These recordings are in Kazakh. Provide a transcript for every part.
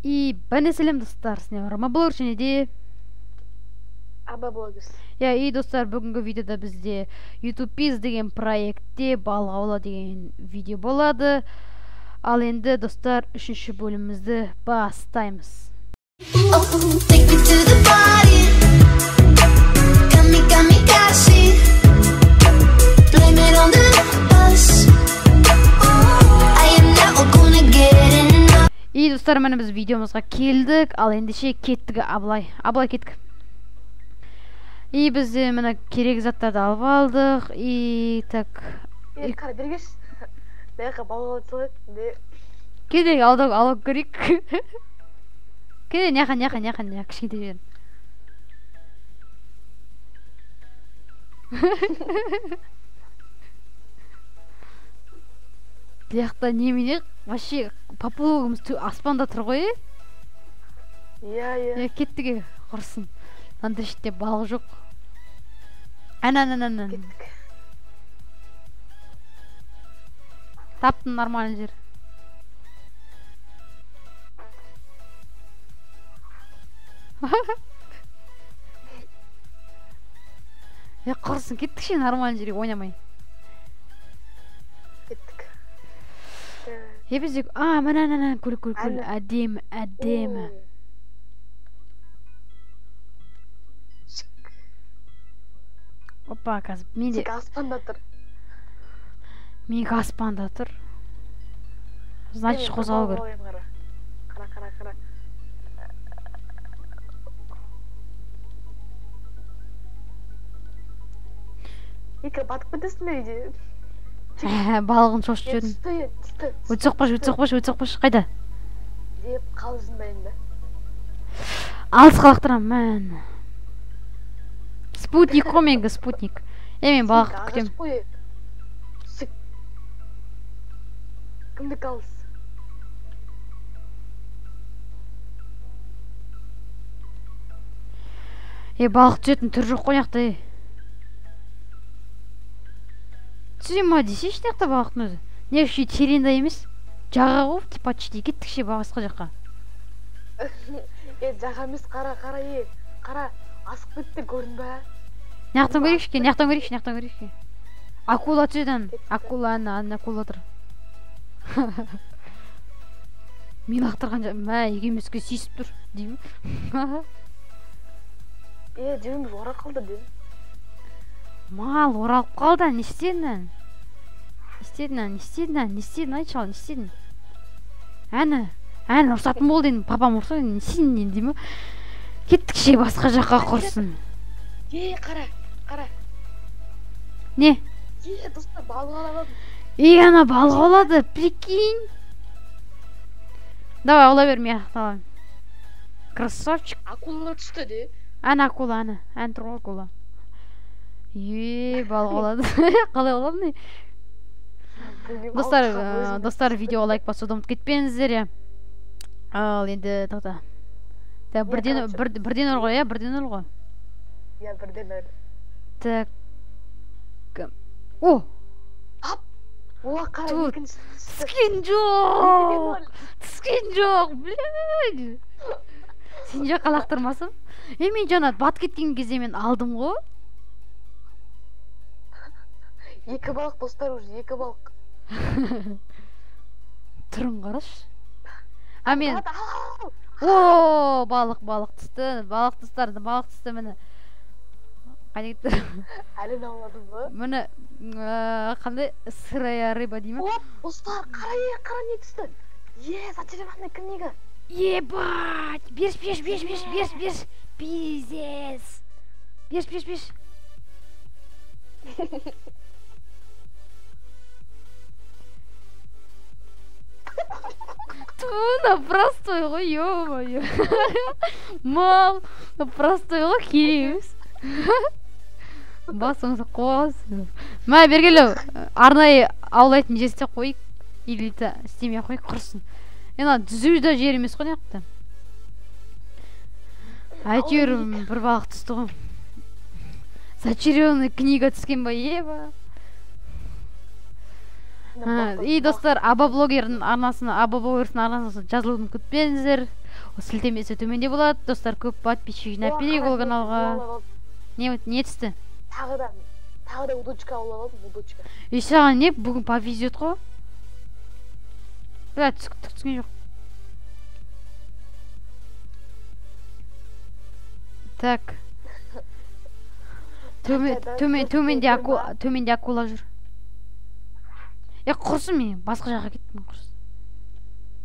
И бәне сәлем достар, сіне Ромаблогер және де Абаблогерс. И достар, бүгінгі видеода бізде YouTube Biz деген проектте балық аула деген видео болады. Ал енді достар, үшінші бөлімімізді бастаймыз. И достар, міне біз видеомызға келдік. Ал ендеше кеттік, Аблай кеттік. И біз міне керек заттарды алып алдық. И так. Қара бергеш. Бәйқа балық алып Кеде алып көрейік. Кеде няқан, кішкентай жерін. Бұяқта немене? Вообще поплавогымыз аспанда тұр ғой? Иә. Кеттіге құрсын. Анда шетте балық жоқ. Ән. Кеттік. Таптым нормальный жер. Құрсын, кеттік ше нормальный жерге ойнамай. Кеттік. Бізде, мына, көл, әдемі. Опа, қазір, менде... Тек аспанда тұр. Менде аспанда тұр. Значит, қозғалу керек. Қара. Екі батып кетесің бе үйде? Балығын шошып жөдің. Түсті. Өтсоқпаш, қайда? Деп қалжындайын да. Алыс қалақтырам, мән. Спутник қой менгі, спутник. Мен балық күтем. Сүк. Кімді қалыс? Балық түсетін түр жоқ қойнақта. Түсем ма десе штеқта балықтың өзі. Не үші теренда емес? Жаға қоп, типа чти кеттік ше басқа жаққа. Жаға емес, қара, асық бітті көрін бә. Нақтан көрейікші. Акула түседен. Акула тұр. Мен ақтырған егемеске сесіп тұр, деймін. Жеміміз орап қалды, деймін. Мал оралып қалды, не істедің? Айтшал, не істедің? Әні, ұрсатын бол дейін, папам ұрса, не істедің деймін. Кеттік ше басқа жаққа құрсын. Қара. Не? Достар, балық аламадым. Ана балық алады, прикинь. Давай, ола бер, мен ақталайын. Красавчик. Акула түсті де. Акула, тұр акула. Балық алады. Қалай алады? Достар, видео лайк басуды ұмытып кетпеңіздер. Ал енді тоқта. Бірден өл ғой, бірден өл ғой. Бірден өл. Так. О! Қара екінші. Түскен жоқ, блядь. Сен жаққа лақтырмасым? Мен жаңа бат кеткен кезде мен алдым ғой. Екі балық, достар, уже екі балық. Тұрын қараш. Мен... О, балық түсті. Балық түсті мені. Қане кетті? Әлін ауладым ба? Мені қандай сырая рыба деймі? Достар, қара не түсті? Зачареванный книга. Ебать! Берш! Пиздец! Берш! На простой ғой, ё-моё. Мал, на простой ғой, кереміз. Басыңызды қоғасың. Бергелі, арнайы аулайтын жесте қойып, или істемей қойып құрсын. Дүзуді жер емес қой неқті. Әйтеуір бір балық түсті ғой. Зачареванный книга түскен ба, еба. И достар, Абаблогердің арнасына жазылуын күтпеңіздер. сілтемесі төменде болады. Достар, көп подписчик жинап берейік ол каналға. Не түсті? Тағы да удочка аулап алдым, удочка. Саған не бүгін повезет қой? Бля, түскен жоқ. Так. Төменде акула жүр. Құрсын мен, басқа жаққа кеттім құрсын.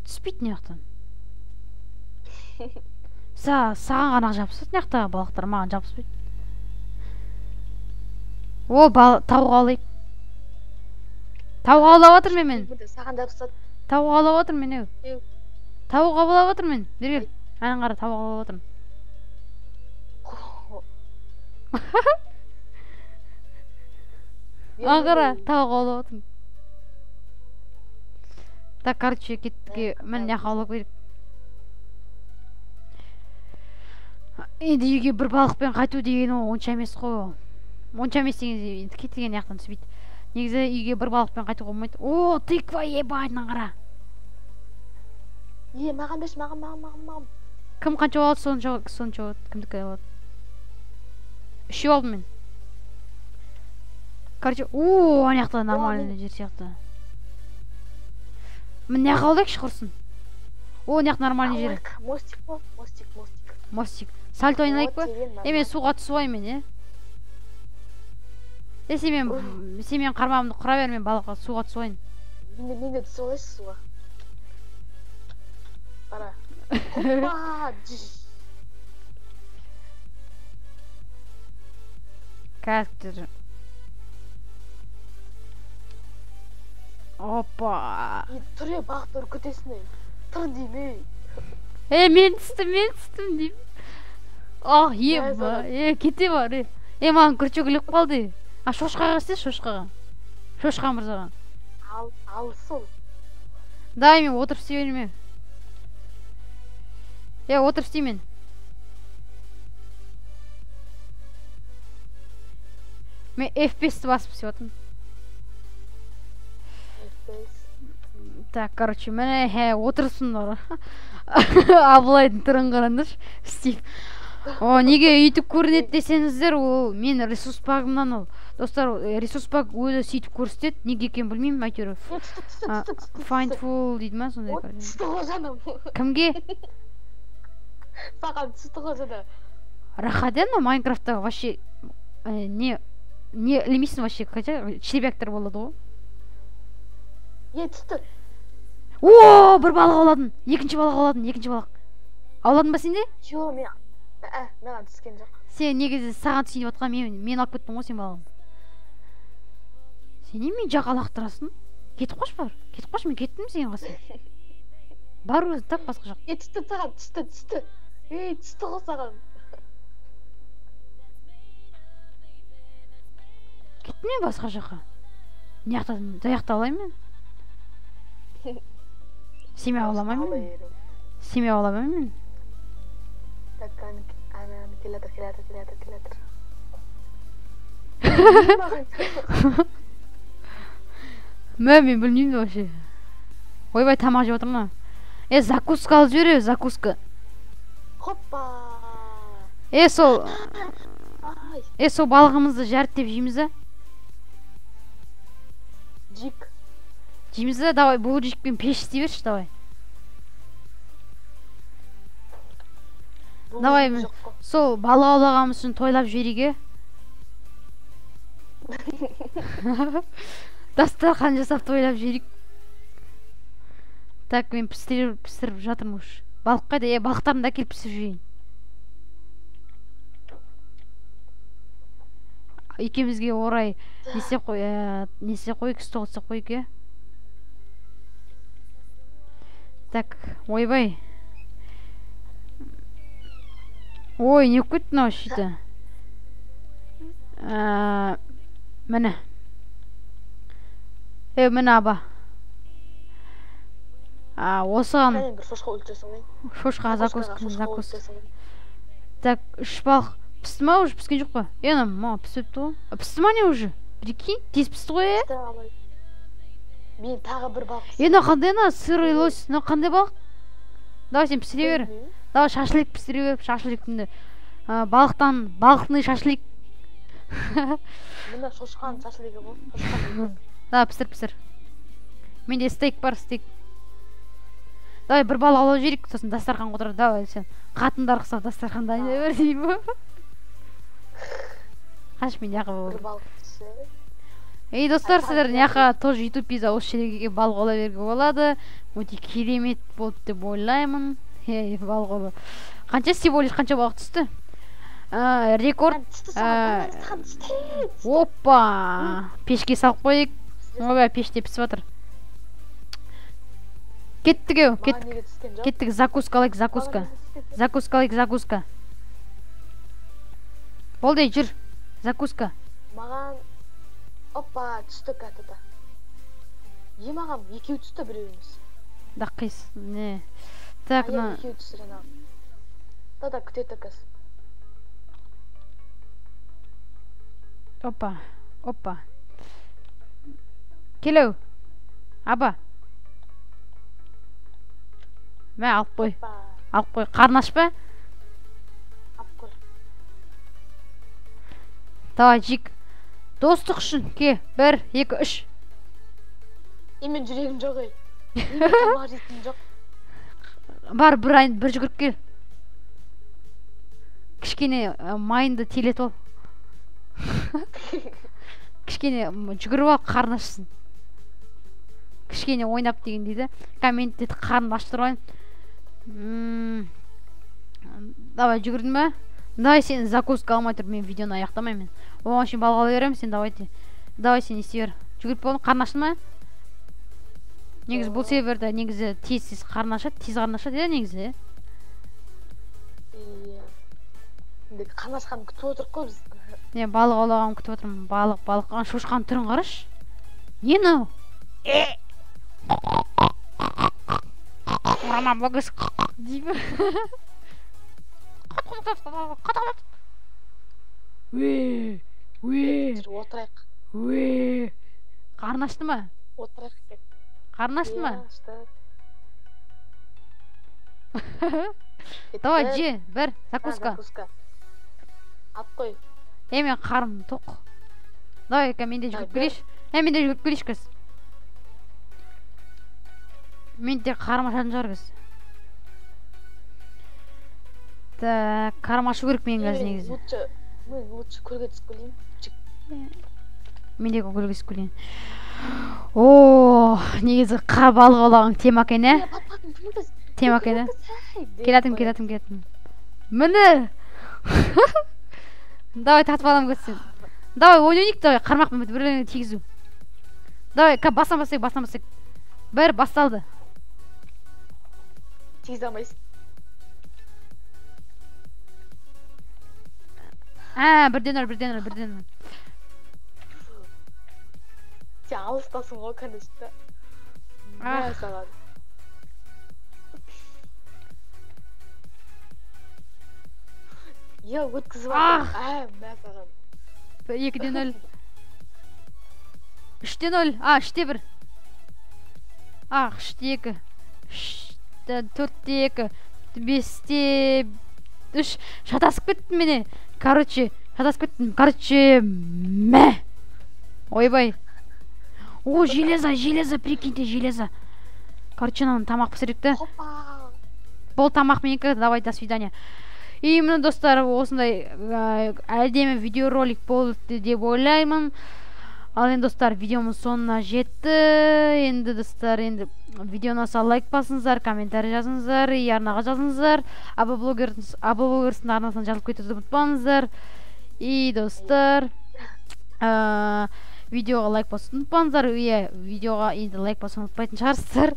Түспейді не жақтан. Саған ғана жабысады, не жақтағы балықтар маған жабыспайды. О, тауық алайық. Тауық аулап отыр мен. Саған жабысады. Тауық аулап отыр мен. Тауық аулап отыр мен. Бергел. Әнін қара, тауық аулап отырмын. Аңғара, тауық аулап отырмын. Так, короче, кеттіге мен яқ аулап керек. Енді үйге бір балықпен қайту деген онша емес қой. Онша емес деген кеткен яқтан түспейді. Негізі үйге бір балықпен қайтуға болмайды. О, тыква ебайынан қара. Маған даш, маған. Кім қанша алады, сонша алады. Кімдікі алады? Үшеу алдым мен. Короче, ана жақта нормальный жер сияқты. Мен не қалдайықшы құрсын? Не жақта нормальный жер. Мостик. Мостик. Сальто ойнайық па? Мен суға түсуай мен, Сен мен қармағымды құра бер, мен балыққа суға түсуайын. Мен де түсу олайшы суға. Қара. Опа! Кәсіктер. Опа! Түре бақтыр көтесіне. Тұр деймей. Мен түстім дейм. Кете бар. Маған күрчек іліп қалды. Шошқаға істе, шошқаға. Шошқа мырзаға. Ал сол. Дай, мен отырып істей берме. Отырып істеймен. Мен F5-ті басып істей отым. Так, короче, мен отырысындар. Абылайдың түрін қараңдаршы. Істейм. Неге үйтіп көрінеді десеңіздер, мен ресурс багымнан ол. Достар, ресурс баг өзі сөйтіп көрсетеді. Неге екен білмеймін, әйтеуір. Findful дейді ма сондай. Түсті ғой жаным. Кімге? Саған түсті ғой жаным. Рахаден ма Майнкрафтта вообще не ілмейсің вообще, хотя червяктар болады ғой. Түсті. Бір балық ауладың. Екінші балық. Ауладың ба сенде? Жоқ, маған түскен жоқ. Сен негізі саған түсейін отқан, мен алып кеттім ғой сен балығын. Сен немен жақалақ тұрасың? Кетіп қош бар. Мен кеттім сен қасы. Бар өзі тап басқа жақ. Түсті саған, түсті. Түсті ғой саған. Кеттім мен басқа жаққа. Даяқты алайын мен? Семе ауламайын мен? Так, келатыр. Мен білмеймін вообще. Ойбай, тамақ жеп отырмын. Закуска алып жібер, закуска. Хоппа. Сол балығымызды жарып жейміз да? Жик. Жейміз да, давай, бұл жикпен пеш істей берші, давай. Давай, сол балық аулағамыз үшін тойлап жіберейік. Дастархан жасап тойлап жіберейік. Так, мен пісіріп жатырмын уж. Балық қайда? Балықтарымды әкеліп пісіріп жейін. Екеумізге орай несе қойық, стол істеп қойық. Так, ойбай. Ой, не көтті мынау шейті. Міне. Міне аба. Осыған. Шошқа өлтіресің. Шошқа, закуска. Так, 3 балық. Пісті ма уже? Піскен жоқ па? Ма пісіпті ғой. Пісті ма не уже? Прикинь, тез пісті ғой, Мен тағы бір балық. Қандай сырый лось? Қандай балық? Давай сен пісіре бер. Давай шашлык пісіріп, шашлыктың балықтың шашлык. Мына шошқан шашлыгы бұл. Шошқан. Да, пісір. Менде стейк бар, стейк. Давай бір балық алып жіберейік, сосын дастархан отырады. Давай сен қатындар қысап дастарханда айнай бер деймін. Қаш мен яқы Бір бол. балық түсі. Ей достар, сіздер яқа тоже YouTube пиза осы жерге балық ола беруге болады. Өте керемет болды деп ойлаймын. Ей, балық олу. Қанша всего лишь қанша балық түсті? Рекорд. Опа! Пешке салып қойық. Ой, пеште пісіп жатыр. Кеттік еу, кеттік, закуска алайық, закуска. Болды, жүр, закуска. Маған, опа, түсті кәтіда. Маған екеу түсті біреуіміз. Да, қиыс, не. Так, на... Екеу түсті жаңағы. Да, күтеті кіз. Опа. Келеу, аба. Мә, алып қой, қарнаш ба? Алып қой. Давай, жик. Достық үшін, ке, 1, 2, 3. Мен жүрегім жоқ ей. Мен тамақ жейтін жоқ. Бар, бір жүгіріп кел. Кішкене майынды телет ол. Кішкене жүгіріп ал, қарнашсын. Кішкене ойнап деген дейді. Комментте қарнын ашып тұрайын. Давай, жүгірдің бе? Давай, сен закуска алмай тұр, мен видеоны аяқтамаймен. Оған үшін балық ала беремін, сен давай сен ести бер. Жүгіріп болдың, қарны ашты ма? Негізі бұл серверді, негізі тез қарны ашады, негізі. Қарны ашқанын күтіп отырық қой біз. Не, балық аулағанын күтіп отырмын. Балыққан шошқан түрін қараш. Не мынау? Мама бөгіс деймі? Отырайық. Қарны ашты ма? Отырайық кек. Қарны ашты ма? Давай, же, бір, закуска. Ап қой. Мен қарым тоқ. Давай, менде жүгіп келеш кіз. Менде қарым ашатын жар кіз. Так, қарым ашу керек мен кәз негізі. Мен лучше көлге түсіп келейін. Менде көлге түсіп келейін. О, негізі балық олағың темақ ене? Темақ ене? Келатым. Міне! Давай, татып алам көтсен. Давай, ойнайық, давай, қармақпен біті бірлеріне тегізу. Давай, бастан басайық. Бір, басталды. Тегіз алмайсың. Бірден өр. Сен алыстасың ғой, конечно. Мә саған. Өткізіп атыр. Мә саған. 2-0. 3-0. 3-1. 3-2. 4-2. 5-3. Шатасып кеттім мене. Короче, мә. Ойбай. О, железо, прикиньте, железо. Короче, нам тамақ пісірікті. Бұл тамақ менікі, давай, до свидания. И міне достар, осындай әдемі видеоролик болды деп ойлаймын. Ал енді достар, видеомыз соңына жетті. Енді достар, видеоны лайк басыңыздар, комментарий жазыңыздар, и арнаға жазыңыздар. Аблогерстің арнасынан жазылып кетуді ұмытпаңыздар. И достар, видеоға лайк басуды ұмытпаңыздар. Видеоға енді лайк басуды ұмытпайтын шығарсыздар.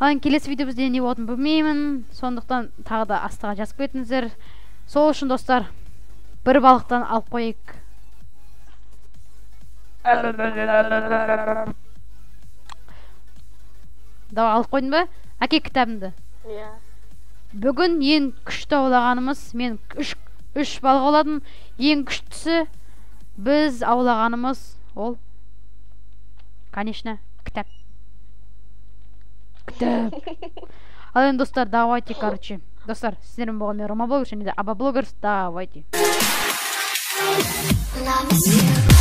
Ал келесі видео бізде не болатынын білмеймін. Сондықтан тағы да астыға жазып кетіңіздер. Сол үшін достар, бір балықтан алып қойық. Давай, алып қойдың ба? Әке кітабымды. Бүгін ең күшті аулағанымыз, мен 3 балық ауладым. Ең күштісі біз аулағанымыз ол, конечно, кітап. Ал енді достар, давайте, короче, достар, сіздермен болған мен Рома Блогер және де Аба Блогерс. Давайте. Love is you.